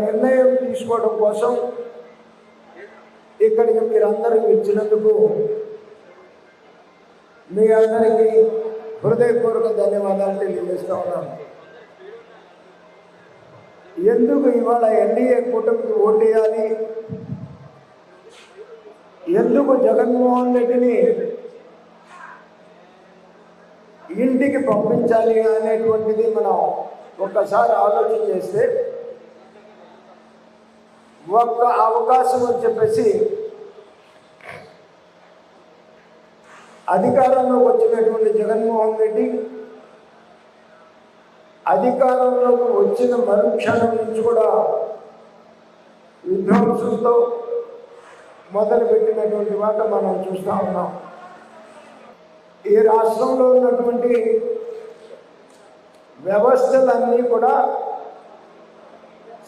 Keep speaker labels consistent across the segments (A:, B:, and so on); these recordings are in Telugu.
A: నిర్ణయం తీసుకోవడం కోసం ఇక్కడికి మీరందరూ ఇచ్చినందుకు మీ అందరికీ హృదయపూర్వక ధన్యవాదాలు తెలియజేస్తా ఉన్నాను. ఎందుకు ఇవాళ ఎన్డీఏ కూటమికి ఓటేయాలి, ఎందుకు జగన్మోహన్ రెడ్డిని ఇంటికి పంపించాలి అనేటువంటిది మనం ఒక్కసారి ఆలోచన చేస్తే, ఒక్క అవకాశం అని చెప్పేసి అధికారంలోకి వచ్చినటువంటి జగన్మోహన్ రెడ్డి అధికారంలోకి వచ్చిన మరుక్షణం నుంచి కూడా విధ్వంసంతో మొదలుపెట్టినటువంటి మాట మనం చూస్తూ ఉన్నాం. ఈ రాష్ట్రంలో ఉన్నటువంటి వ్యవస్థలన్నీ కూడా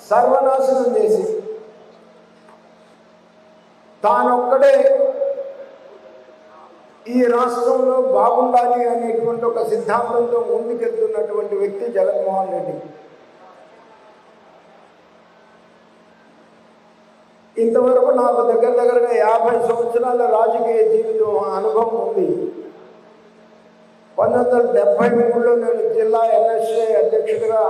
A: సర్వనాశనం చేసి తానొక్కడే ఈ రాష్ట్రంలో బాగుండాలి అనేటువంటి ఒక సిద్ధాంతంతో ముందుకెళ్తున్నటువంటి వ్యక్తి జగన్మోహన్ రెడ్డి. ఇంతవరకు నాకు దగ్గరగా 50 సంవత్సరాల రాజకీయ జీవితం అనుభవం ఉంది. 1973లో నేను జిల్లా ఎన్ఎస్ఏ అధ్యక్షుడిగా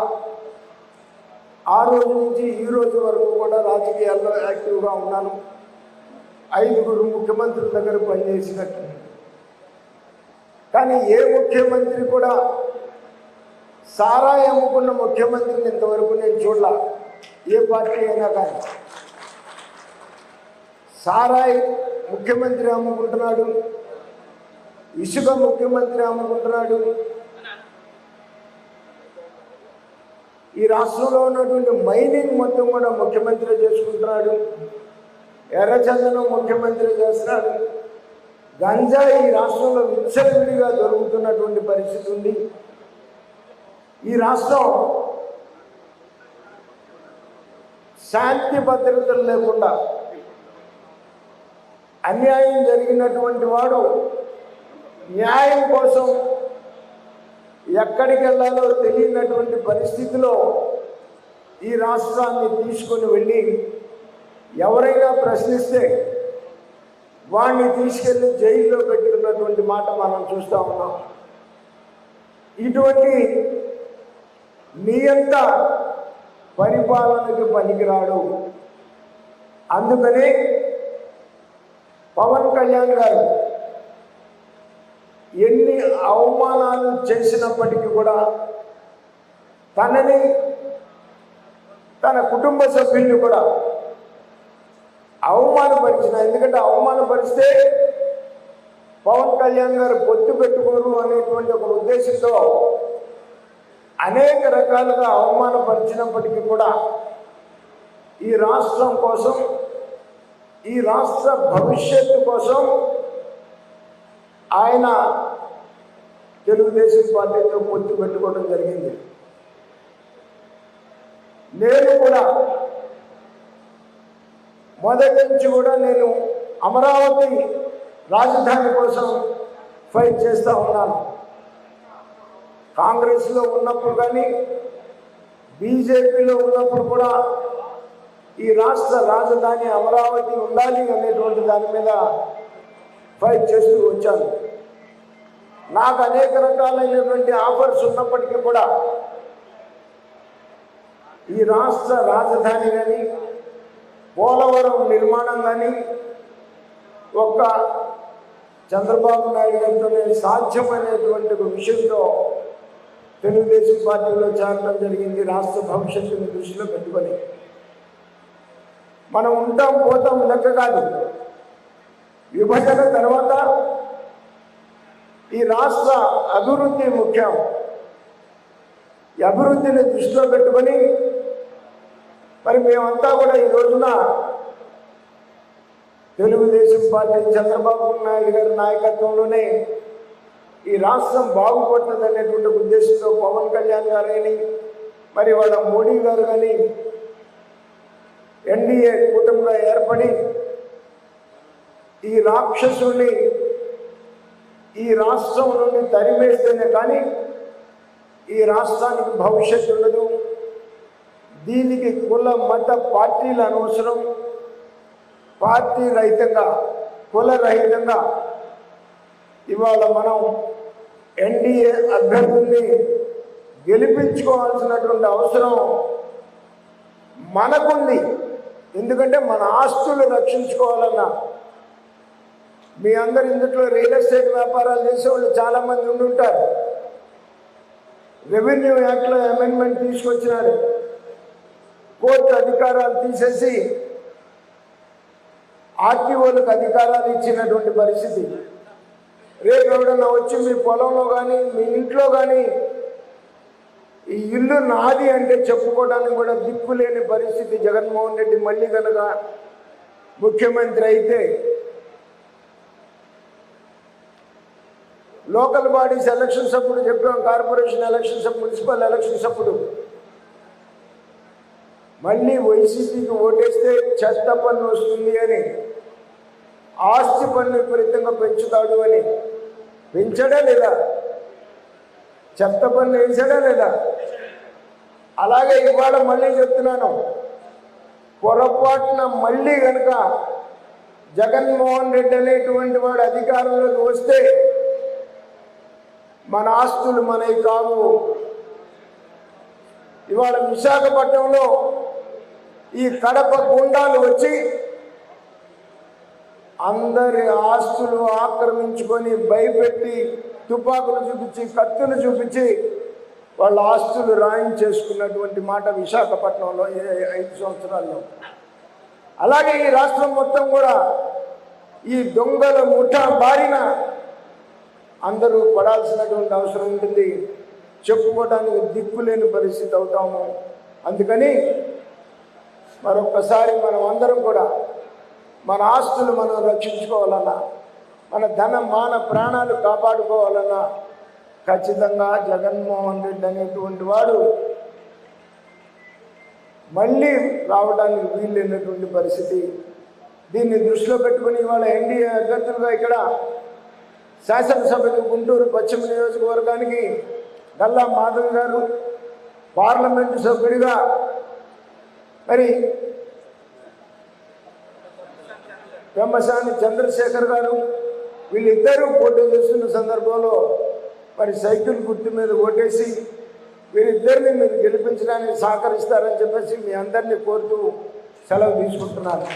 A: ఆ రోజు నుంచి ఈ రోజు వరకు కూడా రాజకీయాల్లో యాక్టివ్గా ఉన్నాను. 5 ముఖ్యమంత్రుల దగ్గర పనిచేసినట్టు. కానీ ఏ ముఖ్యమంత్రి కూడా సారాయి అమ్ముకున్న ముఖ్యమంత్రిని ఇంతవరకు నేను చూడలా. ఏ పార్టీ అయినా కానీ సారాయి ముఖ్యమంత్రి అమ్ముకుంటున్నాడు, ఇసుక ముఖ్యమంత్రి అమ్ముకుంటున్నాడు. ఈ రాష్ట్రంలో ఉన్నటువంటి మైనింగ్ మొత్తం కూడా ముఖ్యమంత్రి చేసుకుంటున్నాడు. ఎర్రచందనం ముఖ్యమంత్రి చేస్తున్నాడు. గంజా ఈ రాష్ట్రంలో విచ్చలవిడిగా దొరుకుతున్నటువంటి పరిస్థితి ఉంది. ఈ రాష్ట్రం శాంతి భద్రతలు లేకుండా అన్యాయం జరిగినటువంటి వాడు న్యాయం కోసం ఎక్కడికి వెళ్ళాలో తెలియనటువంటి పరిస్థితిలో ఈ రాష్ట్రాన్ని తీసుకొని వెళ్ళి ఎవరైనా ప్రశ్నిస్తే వాడిని తీసుకెళ్ళి జైల్లో పెట్టుకున్నటువంటి మాట మనం చూస్తూ ఉన్నాం. ఇటువంటి నియంత పరిపాలనకు పనికిరాడు. అందుకని పవన్ కళ్యాణ్ గారు ఎన్ని అవమానాలు చేసినప్పటికీ కూడా తనని తన కుటుంబ సభ్యుల్ని కూడా అవమానపరిచిన, ఎందుకంటే అవమానపరిస్తే పవన్ కళ్యాణ్ గారు పొత్తు పెట్టుకోరు అనేటువంటి ఒక ఉద్దేశంతో అనేక రకాలుగా అవమానపరిచినప్పటికీ కూడా ఈ రాష్ట్రం కోసం, ఈ రాష్ట్ర భవిష్యత్తు కోసం ఆయన తెలుగుదేశం పార్టీతో పొత్తు పెట్టుకోవడం జరిగింది. నేను కూడా మొదటి నుంచి కూడా నేను అమరావతి రాజధాని కోసం ఫైట్ చేస్తూ ఉన్నాను. కాంగ్రెస్లో ఉన్నప్పుడు కానీ బీజేపీలో ఉన్నప్పుడు కూడా ఈ రాష్ట్ర రాజధాని అమరావతి ఉండాలి అనేటువంటి దాని మీద ఫైట్ చేస్తూ వచ్చాను. నాకు అనేక రకాలైనటువంటి ఆఫర్స్ ఉన్నప్పటికీ కూడా ఈ రాష్ట్ర రాజధాని కానీ పోలవరం నిర్మాణం కానీ ఒక్క చంద్రబాబు నాయుడు గారితో నేను సాధ్యమైనటువంటి ఒక విషయంతో తెలుగుదేశం పార్టీలో చేరడం జరిగింది. రాష్ట్ర భవిష్యత్తుని దృష్టిలో పెట్టుకొని మనం ఉంటాం పోతాం లెక్క కాదు. విభజన తర్వాత ఈ రాష్ట్ర అభివృద్ధి ముఖ్యం. ఈ అభివృద్ధిని దృష్టిలో పెట్టుకొని మరి మేమంతా కూడా ఈ రోజున తెలుగుదేశం పార్టీ చంద్రబాబు నాయుడు గారి నాయకత్వంలోనే ఈ రాష్ట్రం బాగుపడుతుంది అనేటువంటి ఉద్దేశంతో పవన్ కళ్యాణ్ గారు కానీ మరి వాళ్ళ మోడీ గారు కానీ ఎన్డీఏ కూటమిగా ఏర్పడి ఈ రాక్షసుని ఈ రాష్ట్రం నుండి తరిమేస్తేనే కానీ ఈ రాష్ట్రానికి భవిష్యత్తు ఉండదు, దీనికి కుల మత పార్టీలు అనవసరం. పార్టీ రహితంగా, కుల రహితంగా ఇవాళ మనం ఎన్డీఏ అభ్యర్థుల్ని గెలిపించుకోవాల్సినటువంటి అవసరం మనకుంది. ఎందుకంటే మన ఆస్తులు రక్షించుకోవాలన్నా, మీ అందరు ఇందులో రియల్ ఎస్టేట్ వ్యాపారాలు చేసేవాళ్ళు చాలామంది ఉండుంటారు. రెవెన్యూ యాక్ట్లో అమెండ్మెంట్ తీసుకొచ్చినారు. కోర్టు అధికారాలు తీసేసి ఆర్టీఓలకు అధికారాలు ఇచ్చినటువంటి పరిస్థితి. రేపు ఎవడన్నా వచ్చి మీ పొలంలో కానీ మీ ఇంట్లో కానీ ఈ ఇల్లు నాది అంటే చెప్పుకోవడానికి కూడా దిక్కులేని పరిస్థితి. జగన్మోహన్ రెడ్డి మళ్ళీ కనుక ముఖ్యమంత్రి అయితే లోకల్ బాడీస్ ఎలక్షన్స్ అప్పుడు చెప్పాం, కార్పొరేషన్ ఎలక్షన్స్ అప్పుడు, మున్సిపల్ ఎలక్షన్స్ అప్పుడు మళ్ళీ వైసీపీకి ఓటేస్తే చెత్త పన్ను వస్తుంది అని, ఆస్తి పన్ను విపరీతంగా పెంచుతాడు అని పెంచడా లేదా? చెత్త పన్ను వేసాడా లేదా? అలాగే ఇవాళ మళ్ళీ చెప్తున్నాను, పొరపాటున మళ్ళీ కనుక జగన్మోహన్ రెడ్డి అనేటువంటి వాడు అధికారంలోకి వస్తే మన ఆస్తులు మనవి కావు. ఇవాళ విశాఖపట్నంలో ఈ కడప గుండాలు వచ్చి అందరి ఆస్తులు ఆక్రమించుకొని భయపెట్టి తుపాకులు చూపించి కత్తులు చూపించి వాళ్ళ ఆస్తులు రాయించేసుకున్నటువంటి మాట విశాఖపట్నంలో 5 సంవత్సరాల్లో. అలాగే ఈ రాష్ట్రం మొత్తం కూడా ఈ దొంగల ముఠా బారిన అందరూ పడాల్సినటువంటి అవసరం ఉంటుంది. చెప్పుకోవడానికి దిక్కులేని పరిస్థితి అవుతాము. అందుకని మరొక్కసారి మనం అందరం కూడా మన ఆస్తులు మనం రక్షించుకోవాలన్నా, మన ధన మాన ప్రాణాలు కాపాడుకోవాలన్నా ఖచ్చితంగా జగన్మోహన్ రెడ్డి అనేటువంటి వాడు మళ్ళీ రావడానికి వీల్లేనటువంటి పరిస్థితి. దీన్ని దృష్టిలో పెట్టుకుని ఇవాళ ఎన్డీఏ అభ్యర్థులుగా ఇక్కడ శాసనసభకు గుంటూరు పశ్చిమ నియోజకవర్గానికి గల్లా మాధవ్ గారు, పార్లమెంటు సభ్యుడిగా మరి పెమ్మసాని చంద్రశేఖర్ గారు, వీళ్ళిద్దరూ పోటీ చేస్తున్న సందర్భంలో మరి సైకిల్ గుర్తు మీద ఓటేసి వీరిద్దరిని మీరు గెలిపించడానికి సహకరిస్తారని చెప్పేసి మీ అందరినీ కోరుతూ సెలవు తీసుకుంటున్నాను.